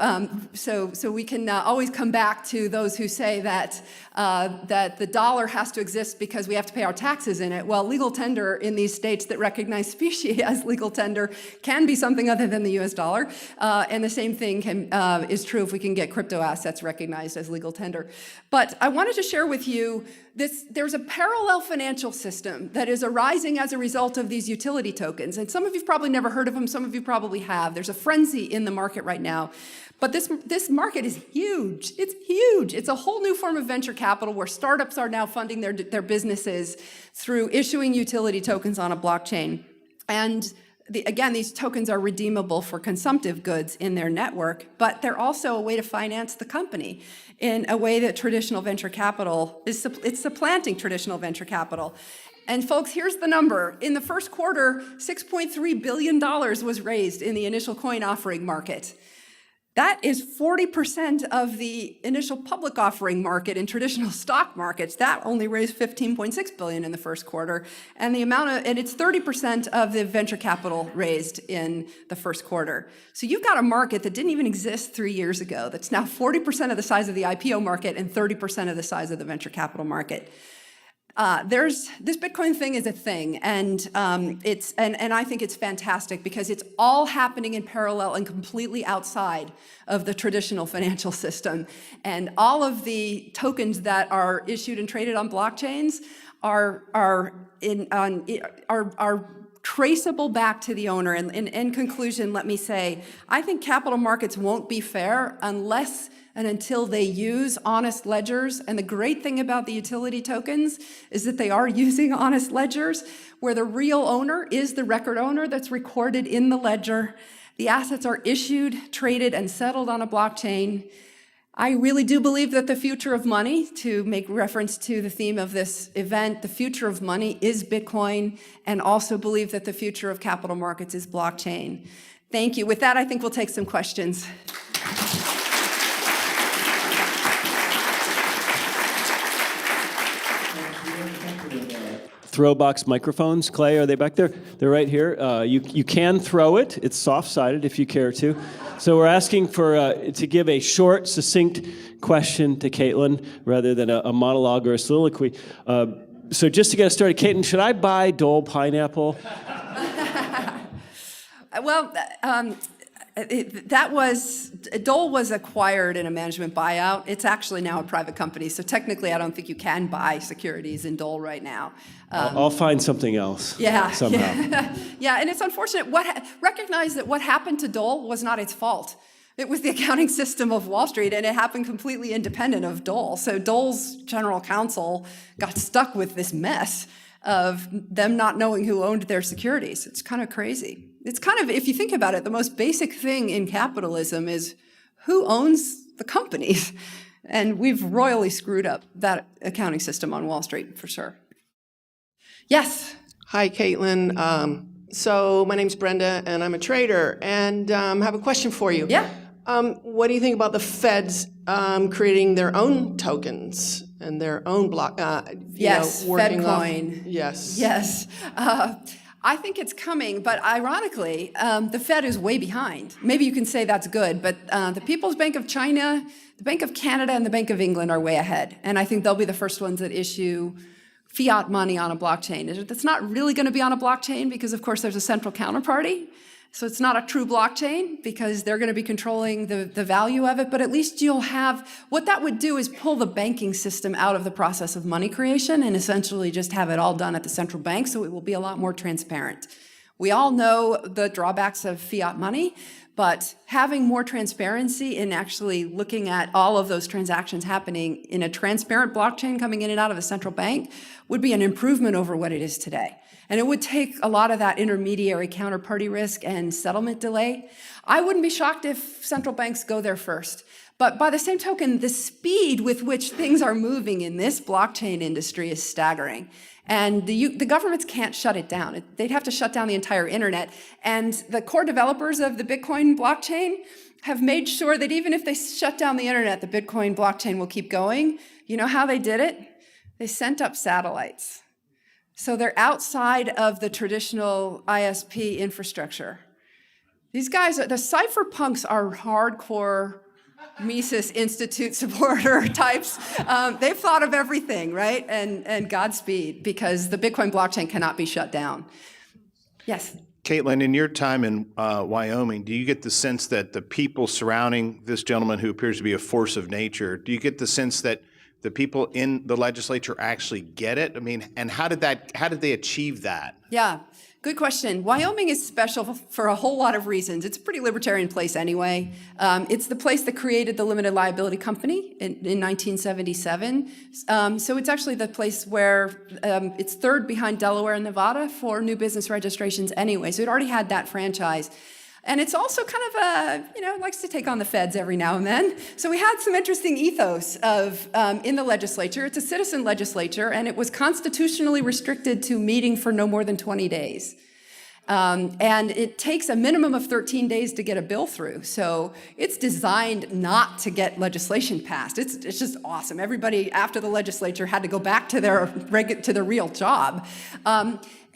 we can always come back to those who say that the dollar has to exist because we have to pay our taxes in it. Well, legal tender in these states that recognize specie as legal tender can be something other than the U.S. dollar, and the same thing is true if we can get crypto assets recognized as legal tender. But I wanted to share with you there's a parallel financial system that is arising as a result of these utility tokens. And some of you have probably never heard of them, some of you probably have. There's a frenzy in the market right now. But this market is huge. It's huge. It's a whole new form of venture capital where startups are now funding their businesses through issuing utility tokens on a blockchain. And again, these tokens are redeemable for consumptive goods in their network, but they're also a way to finance the company in a way that traditional venture capital it's supplanting traditional venture capital. And folks, here's the number. In the first quarter, $6.3 billion was raised in the initial coin offering market. That is 40% of the initial public offering market in traditional stock markets. That only raised $15.6 billion in the first quarter, and it's 30% of the venture capital raised in the first quarter. So you've got a market that didn't even exist 3 years ago. That's now 40% of the size of the IPO market and 30% of the size of the venture capital market. This Bitcoin thing is a thing, and I think it's fantastic because it's all happening in parallel and completely outside of the traditional financial system. And all of the tokens that are issued and traded on blockchains are traceable back to the owner. And in conclusion, let me say, I think capital markets won't be fair unless and until they use honest ledgers. And the great thing about the utility tokens is that they are using honest ledgers where the real owner is the record owner that's recorded in the ledger. The assets are issued, traded, and settled on a blockchain. I really do believe that the future of money, to make reference to the theme of this event, the future of money is Bitcoin, and also believe that the future of capital markets is blockchain. Thank you. With that, I think we'll take some questions. Throwbox microphones. Clay, are they back there? They're right here. You can throw it. It's soft-sided if you care to. So we're asking for to give a short, succinct question to Caitlin rather than a monologue or a soliloquy. So just to get us started, Caitlin, should I buy Dole pineapple? Well, Dole was acquired in a management buyout. It's actually now a private company, so technically I don't think you can buy securities in Dole right now. I'll find something else. Yeah, somehow. Yeah, and it's unfortunate. Recognize that what happened to Dole was not its fault. It was the accounting system of Wall Street, and it happened completely independent of Dole. So Dole's general counsel got stuck with this mess of them not knowing who owned their securities. It's kind of crazy. It's kind of, if you think about it, the most basic thing in capitalism is who owns the companies. And we've royally screwed up that accounting system on Wall Street, for sure. Yes? Hi, Caitlin. So my name's Brenda, and I'm a trader, and have a question for you. Yeah. What do you think about the feds creating their own tokens and their own block? Yes, FedCoin. Yes. Yes. I think it's coming, but ironically, the Fed is way behind. Maybe you can say that's good, but the People's Bank of China, the Bank of Canada, and the Bank of England are way ahead. And I think they'll be the first ones that issue fiat money on a blockchain. That's not really going to be on a blockchain because, of course, there's a central counterparty. So it's not a true blockchain because they're going to be controlling the value of it, but at least you'll have, what that would do is pull the banking system out of the process of money creation and essentially just have it all done at the central bank, so it will be a lot more transparent. We all know the drawbacks of fiat money, but having more transparency in actually looking at all of those transactions happening in a transparent blockchain coming in and out of a central bank would be an improvement over what it is today. And it would take a lot of that intermediary counterparty risk and settlement delay. I wouldn't be shocked if central banks go there first. But by the same token, the speed with which things are moving in this blockchain industry is staggering. And the governments can't shut it down. They'd have to shut down the entire internet. And the core developers of the Bitcoin blockchain have made sure that even if they shut down the internet, the Bitcoin blockchain will keep going. You know how they did it? They sent up satellites. So they're outside of the traditional ISP infrastructure. These guys, the cypherpunks are hardcore Mises Institute supporter types. They've thought of everything, right? And Godspeed, because the Bitcoin blockchain cannot be shut down. Yes? Caitlin, in your time in Wyoming, do you get the sense that the people surrounding this gentleman who appears to be a force of nature, do you get the sense that the people in the legislature actually get it? I mean, and how did they achieve that? Yeah, good question. Wyoming is special for a whole lot of reasons. It's a pretty libertarian place anyway. It's the place that created the limited liability company in 1977. So it's actually the place where it's third behind Delaware and Nevada for new business registrations anyway. So it already had that franchise. And it's also kind of likes to take on the feds every now and then. So we had some interesting ethos of in the legislature. It's a citizen legislature, and it was constitutionally restricted to meeting for no more than 20 days. And it takes a minimum of 13 days to get a bill through. So it's designed not to get legislation passed. It's just awesome. Everybody after the legislature had to go back to their real job.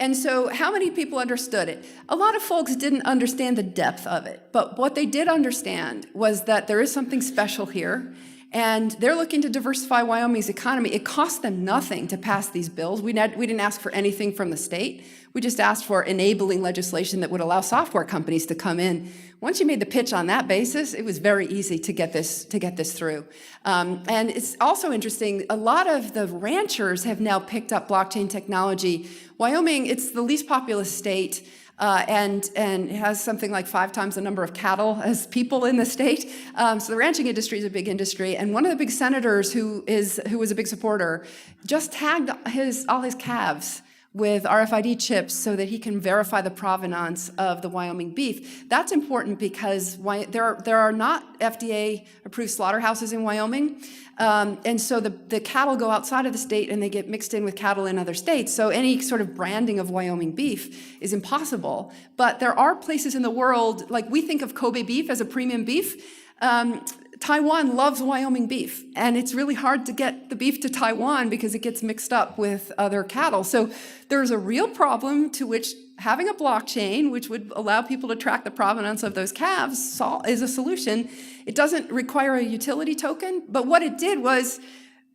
And so how many people understood it? A lot of folks didn't understand the depth of it, but what they did understand was that there is something special here, and they're looking to diversify Wyoming's economy. It cost them nothing to pass these bills. We didn't ask for anything from the state. We just asked for enabling legislation that would allow software companies to come in. Once you made the pitch on that basis, it was very easy to get this through. And it's also interesting, a lot of the ranchers have now picked up blockchain technology. Wyoming, it's the least populous state, and it has something like 5 times the number of cattle as people in the state. So the ranching industry is a big industry. And one of the big senators who was a big supporter just tagged all his calves with RFID chips so that he can verify the provenance of the Wyoming beef. That's important because there are not FDA-approved slaughterhouses in Wyoming, and so the cattle go outside of the state and they get mixed in with cattle in other states, so any sort of branding of Wyoming beef is impossible. But there are places in the world, like we think of Kobe beef as a premium beef. Taiwan loves Wyoming beef, and it's really hard to get the beef to Taiwan because it gets mixed up with other cattle. So there's a real problem to which having a blockchain, which would allow people to track the provenance of those calves, is a solution. It doesn't require a utility token, but what it did was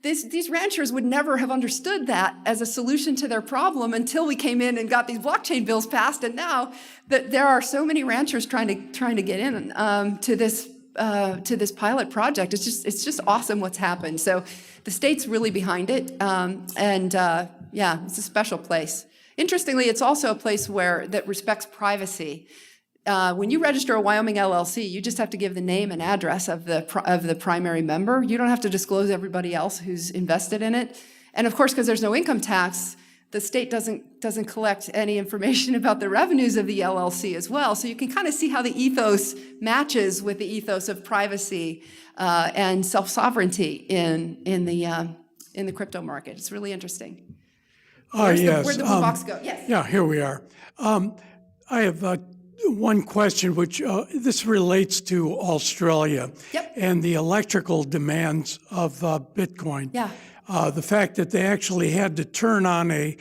these ranchers would never have understood that as a solution to their problem until we came in and got these blockchain bills passed, and now that there are so many ranchers trying to get in to this pilot project. It's just awesome what's happened. So the state's really behind it, it's a special place. Interestingly, it's also a place that respects privacy. When you register a Wyoming LLC, you just have to give the name and address of the primary member. You don't have to disclose everybody else who's invested in it. And of course, because there's no income tax, the state doesn't collect any information about the revenues of the LLC as well. So you can kind of see how the ethos matches with the ethos of privacy and self-sovereignty in the crypto market. It's really interesting. Where'd the blue box go? Yes. Yeah, here we are. I have one question, which this relates to Australia and the electrical demands of Bitcoin. Yeah. The fact that they actually had to turn on an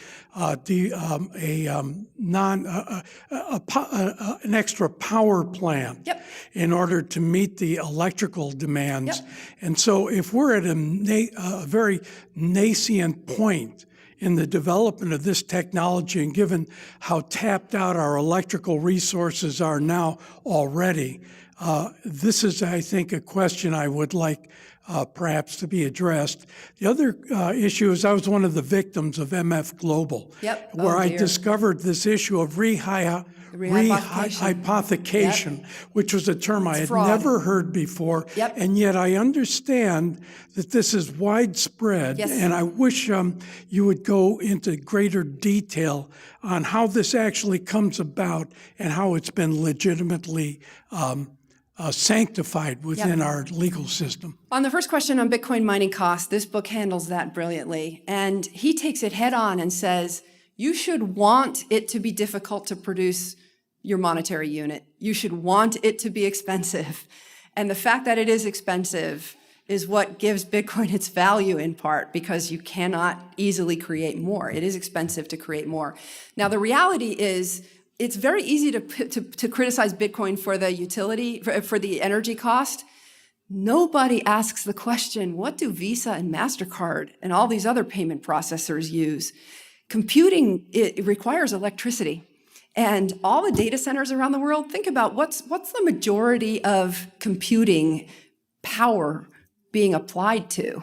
extra power plant in order to meet the electrical demands. And so if we're at a very nascent point in the development of this technology, and given how tapped out our electrical resources are now already, this is, I think, a question I would like perhaps to be addressed. The other issue is I was one of the victims of MF Global, Yep. where Oh, I dear. discovered this issue of rehypothecation, which was a term I had fraud. never heard before. Yep. And yet I understand that this is widespread. Yes. And I wish you would go into greater detail on how this actually comes about and how it's been legitimately sanctified within our legal system. On the first question on Bitcoin mining costs, this book handles that brilliantly. And he takes it head on and says, you should want it to be difficult to produce your monetary unit. You should want it to be expensive. And the fact that it is expensive is what gives Bitcoin its value in part, because you cannot easily create more. It is expensive to create more. Now, the reality is, it's very easy to criticize Bitcoin for the utility, for the energy cost. Nobody asks the question, what do Visa and MasterCard and all these other payment processors use? Computing, it requires electricity. And all the data centers around the world, think about what's the majority of computing power being applied to?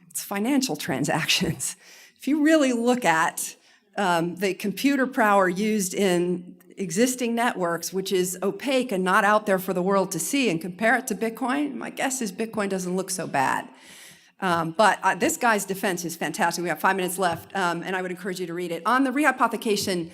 It's financial transactions. If you really look at the computer power used in existing networks, which is opaque and not out there for the world to see, and compare it to Bitcoin, my guess is Bitcoin doesn't look so bad. But this guy's defense is fantastic. We have 5 minutes left, and I would encourage you to read it. On the rehypothecation,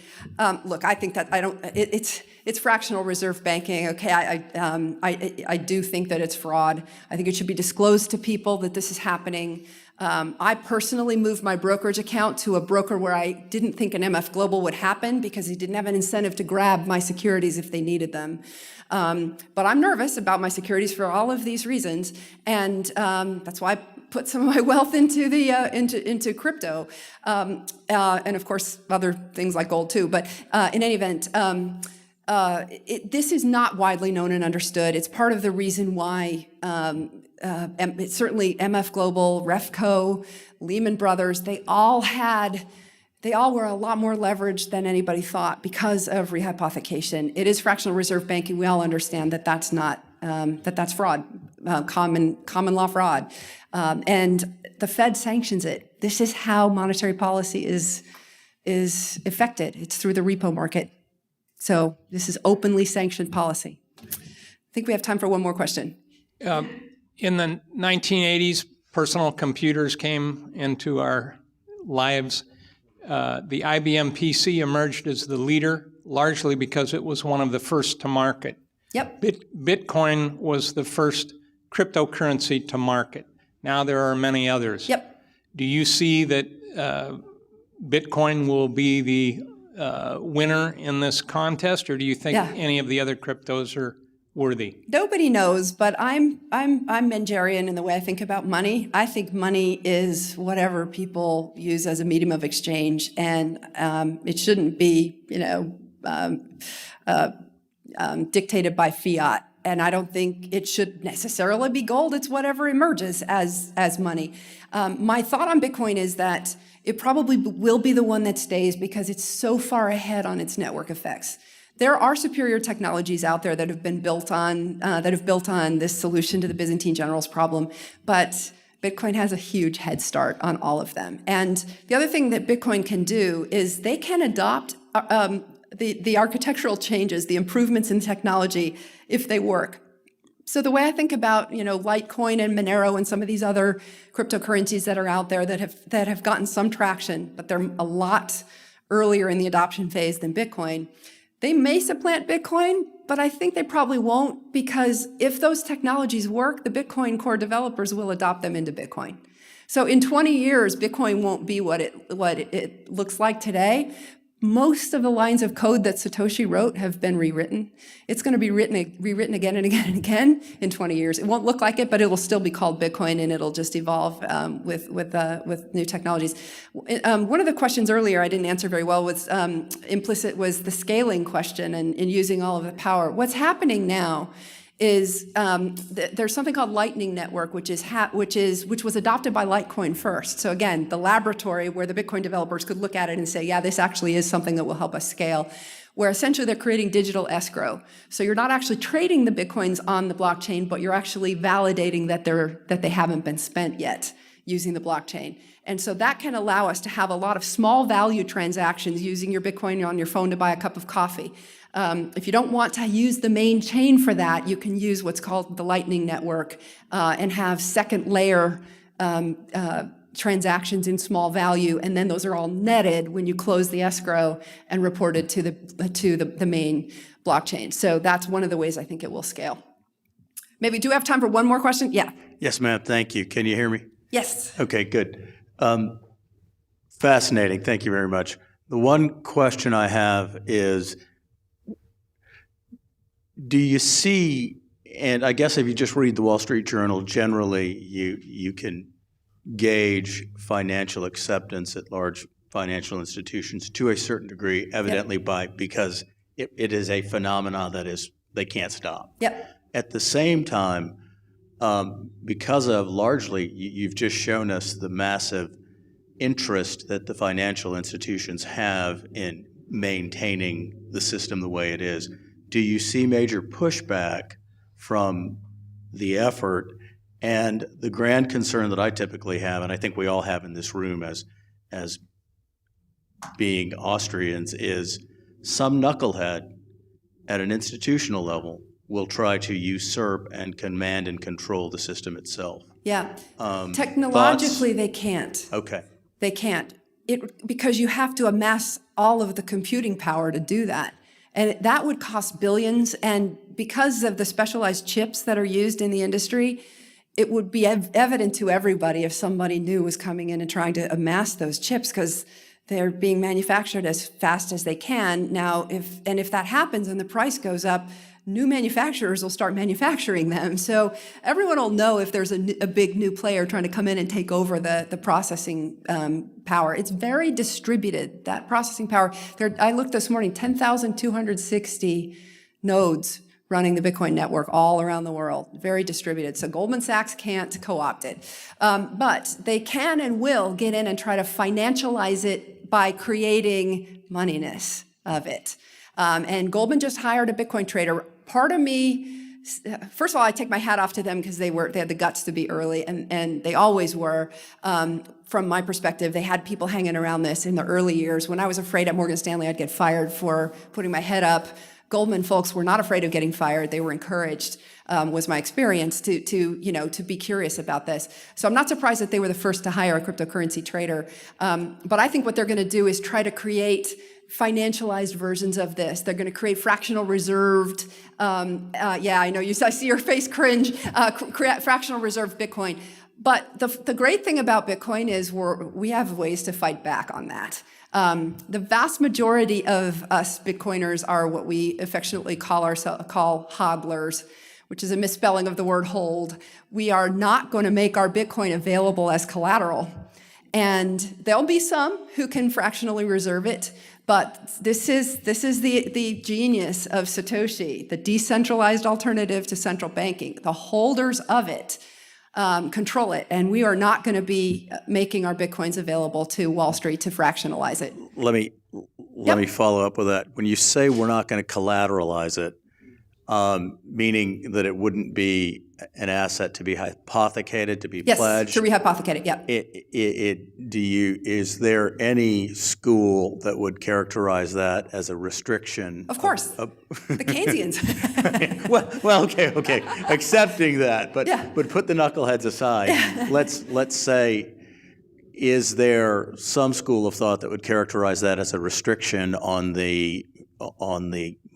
look, I think that it's fractional reserve banking. Okay, I do think that it's fraud. I think it should be disclosed to people that this is happening. I personally moved my brokerage account to a broker where I didn't think an MF Global would happen because he didn't have an incentive to grab my securities if they needed them. But I'm nervous about my securities for all of these reasons, and that's why I put some of my wealth into the into crypto, and of course other things like gold too. But in any event, this is not widely known and understood. It's part of the reason why. It's certainly MF Global, Refco, Lehman Brothers, they all were a lot more leveraged than anybody thought because of rehypothecation. It is fractional reserve banking. We all understand that that's not, that's fraud, common law fraud. And the Fed sanctions it. This is how monetary policy is effected. It's through the repo market. So this is openly sanctioned policy. I think we have time for one more question. In the 1980s, personal computers came into our lives. The IBM PC emerged as the leader, largely because it was one of the first to market. Yep. Bitcoin was the first cryptocurrency to market. Now there are many others. Yep. Do you see that Bitcoin will be the winner in this contest, or do you think any of the other cryptos are worthy? Nobody knows, but I'm Mengerian in the way I think about money. I think money is whatever people use as a medium of exchange, and it shouldn't be, dictated by fiat. And I don't think it should necessarily be gold. It's whatever emerges as money. My thought on Bitcoin is that it probably will be the one that stays because it's so far ahead on its network effects. There are superior technologies out there that have been built on this solution to the Byzantine generals problem, but Bitcoin has a huge head start on all of them. And the other thing that Bitcoin can do is they can adopt the architectural changes, the improvements in technology, if they work. So the way I think about, Litecoin and Monero and some of these other cryptocurrencies that are out there that have gotten some traction, but they're a lot earlier in the adoption phase than Bitcoin. They may supplant Bitcoin, but I think they probably won't, because if those technologies work, the Bitcoin core developers will adopt them into Bitcoin. So in 20 years, Bitcoin won't be what it looks like today. Most of the lines of code that Satoshi wrote have been rewritten. It's going to be rewritten again and again and again in 20 years. It won't look like it, but it will still be called Bitcoin, and it'll just evolve with new technologies. One of the questions earlier I didn't answer very well was implicit was the scaling question and using all of the power. What's happening now is there's something called Lightning Network, which was adopted by Litecoin first. So again, the laboratory where the Bitcoin developers could look at it and say, yeah, this actually is something that will help us scale, where essentially they're creating digital escrow. So you're not actually trading the Bitcoins on the blockchain, but you're actually validating that they haven't been spent yet using the blockchain. And so that can allow us to have a lot of small value transactions using your Bitcoin on your phone to buy a cup of coffee. If you don't want to use the main chain for that, you can use what's called the Lightning Network and have second layer transactions in small value, and then those are all netted when you close the escrow and reported to the main blockchain. So that's one of the ways I think it will scale. Maybe do we have time for one more question? Yeah. Yes, ma'am. Thank you. Can you hear me? Yes. Okay, good. Fascinating. Thank you very much. The one question I have is, do you see, and I guess if you just read the Wall Street Journal, generally you can gauge financial acceptance at large financial institutions to a certain degree, evidently because it is a phenomenon they can't stop. Yep. At the same time, because of largely, you've just shown us the massive interest that the financial institutions have in maintaining the system the way it is. Do you see major pushback from the effort? And the grand concern that I typically have, and I think we all have in this room as being Austrians, is some knucklehead at an institutional level will try to usurp and command and control the system itself. Yeah. Technologically, thoughts? they can't. Okay. They can't. Because you have to amass all of the computing power to do that. And that would cost billions. And because of the specialized chips that are used in the industry, it would be evident to everybody if somebody new was coming in and trying to amass those chips, because they're being manufactured as fast as they can. Now, if that happens and the price goes up, new manufacturers will start manufacturing them. So everyone will know if there's a big new player trying to come in and take over the processing power. It's very distributed, that processing power. I looked this morning, 10,260 nodes running the Bitcoin network all around the world, very distributed. So Goldman Sachs can't co-opt it. But they can and will get in and try to financialize it by creating moneyness of it. And Goldman just hired a Bitcoin trader. Part of me, first of all, I take my hat off to them because they had the guts to be early, and they always were. From my perspective, they had people hanging around this in the early years. When I was afraid at Morgan Stanley I'd get fired for putting my head up, Goldman folks were not afraid of getting fired. They were encouraged, was my experience, to be curious about this. So I'm not surprised that they were the first to hire a cryptocurrency trader. But I think what they're going to do is try to create financialized versions of this. They're going to create fractional reserved, I know, I see your face cringe, fractional reserved Bitcoin. But the great thing about Bitcoin is we have ways to fight back on that. The vast majority of us Bitcoiners are what we affectionately call hodlers, which is a misspelling of the word hold. We are not going to make our Bitcoin available as collateral. And there'll be some who can fractionally reserve it, but this is the genius of Satoshi, the decentralized alternative to central banking. The holders of it control it, and we are not going to be making our Bitcoins available to Wall Street to fractionalize it. Let me follow up with that. When you say we're not going to collateralize it, meaning that it wouldn't be an asset to be hypothecated, to be pledged? Yes, to rehypothecate it, yeah. Is there any school that would characterize that as a restriction? Of course, the Keynesians. well, okay, accepting that, but put the knuckleheads aside. Let's say, is there some school of thought that would characterize that as a restriction on the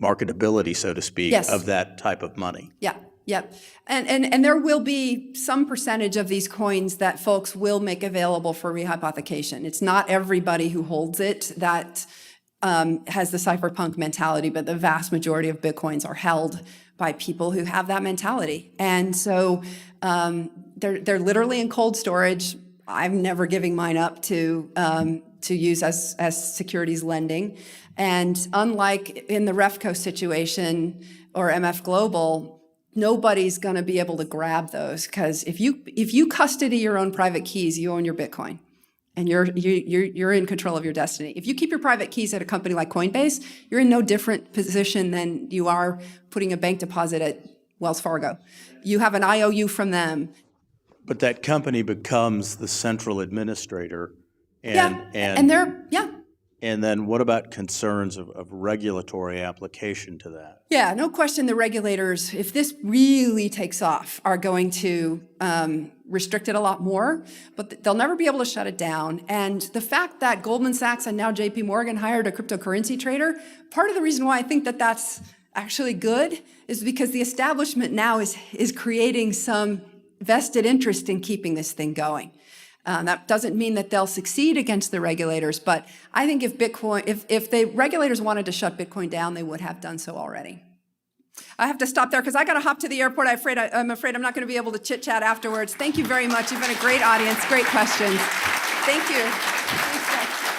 marketability, so to speak, of that type of money? Yeah. And there will be some percentage of these coins that folks will make available for rehypothecation. It's not everybody who holds it that has the cypherpunk mentality, but the vast majority of Bitcoins are held by people who have that mentality. And so they're literally in cold storage. I'm never giving mine up to use as securities lending. And unlike in the REFCO situation or MF Global, nobody's going to be able to grab those, because if you custody your own private keys, you own your Bitcoin. And you're in control of your destiny. If you keep your private keys at a company like Coinbase, you're in no different position than you are putting a bank deposit at Wells Fargo. You have an IOU from them. But that company becomes the central administrator. And they're, And then what about concerns of regulatory application to that? Yeah, no question the regulators, if this really takes off, are going to restrict it a lot more, but they'll never be able to shut it down. And the fact that Goldman Sachs and now JP Morgan hired a cryptocurrency trader, part of the reason why I think that that's actually good is because the establishment now is creating some vested interest in keeping this thing going. That doesn't mean that they'll succeed against the regulators, but I think if the regulators wanted to shut Bitcoin down, they would have done so already. I have to stop there because I got to hop to the airport. I'm afraid I'm not going to be able to chit-chat afterwards. Thank you very much. You've been a great audience, great questions. Thank you. Thanks, guys.